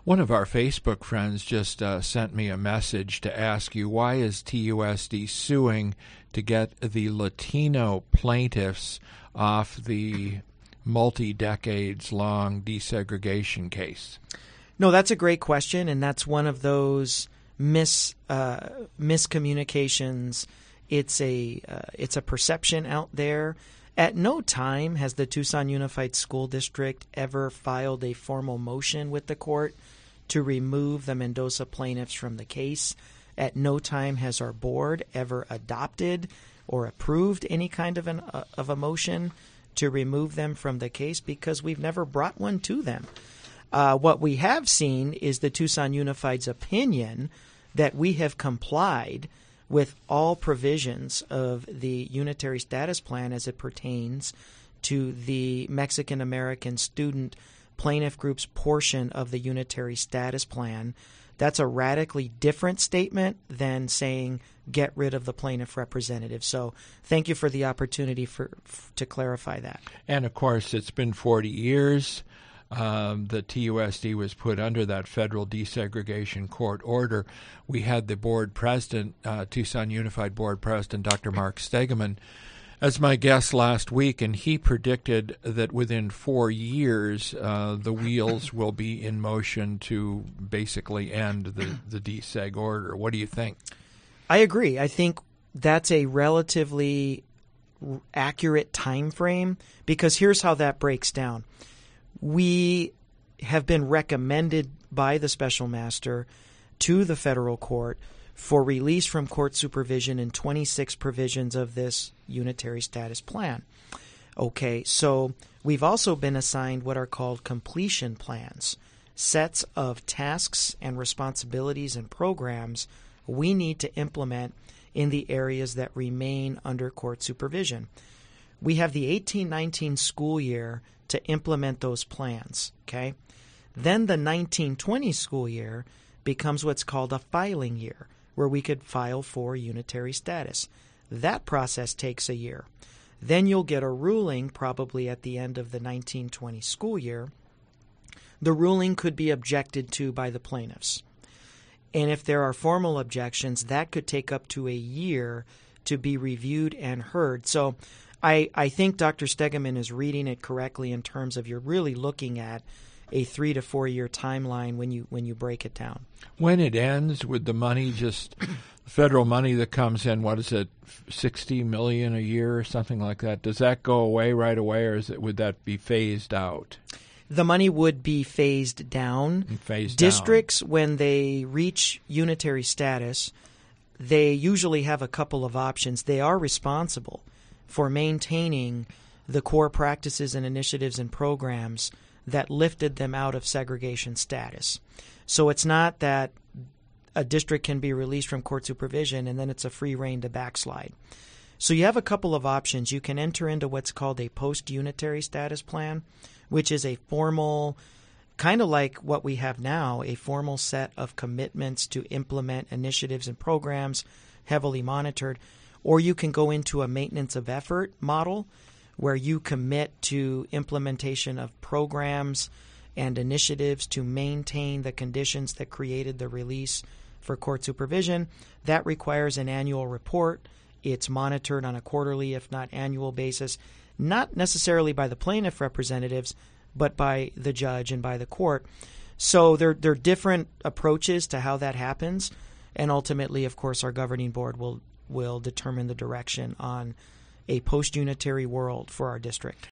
One of our Facebook friends just sent me a message to ask you, why is TUSD suing to get the Latino plaintiffs off the multi-decades-long desegregation case? No, that's a great question, and that's one of those miscommunications. It's a perception out there. At no time has the Tucson Unified School District ever filed a formal motion with the court to remove the Mendoza plaintiffs from the case. At no time has our board ever adopted or approved any kind of a motion to remove them from the case because we've never brought one to them. What we have seen is the Tucson Unified's opinion that we have complied with all provisions of the Unitary Status Plan as it pertains to the Mexican American student plaintiff group's portion of the Unitary Status Plan. That's a radically different statement than saying get rid of the plaintiff representative. So thank you for the opportunity to clarify that. And, of course, it's been 40 years. The TUSD was put under that federal desegregation court order. We had the board president, Tucson Unified Board President, Dr. Mark Stegeman, as my guest last week, and he predicted that within 4 years the wheels will be in motion to basically end the deseg order. What do you think? I agree. I think that's a relatively accurate time frame because here's how that breaks down. We have been recommended by the special master to the federal court for release from court supervision in 26 provisions of this Unitary Status Plan. Okay, so we've also been assigned what are called completion plans, sets of tasks and responsibilities and programs we need to implement in the areas that remain under court supervision. We have the 18-19 school year to implement those plans, okay? Then the 19-20 school year becomes what's called a filing year, where we could file for unitary status. That process takes a year. Then you'll get a ruling probably at the end of the 19-20 school year. The ruling could be objected to by the plaintiffs. And if there are formal objections, that could take up to a year to be reviewed and heard. So I think Dr. Stegeman is reading it correctly in terms of you're really looking at a 3 to 4 year timeline when you break it down. When it ends with the money, just federal money that comes in, what is it, $60 million a year or something like that? Does that go away right away, or would that be phased out? The money would be phased down. Districts, when they reach unitary status, they usually have a couple of options. They are responsible for maintaining the core practices and initiatives and programs that lifted them out of segregation status. So it's not that a district can be released from court supervision and then it's a free rein to backslide. So you have a couple of options. You can enter into what's called a post-unitary status plan, which is a formal, kind of like what we have now, a formal set of commitments to implement initiatives and programs, heavily monitored. Or you can go into a maintenance of effort model where you commit to implementation of programs and initiatives to maintain the conditions that created the release for court supervision. That requires an annual report. It's monitored on a quarterly, if not annual basis, not necessarily by the plaintiff representatives, but by the judge and by the court. So there are different approaches to how that happens. And ultimately, of course, our governing board will determine the direction on a post-unitary world for our district.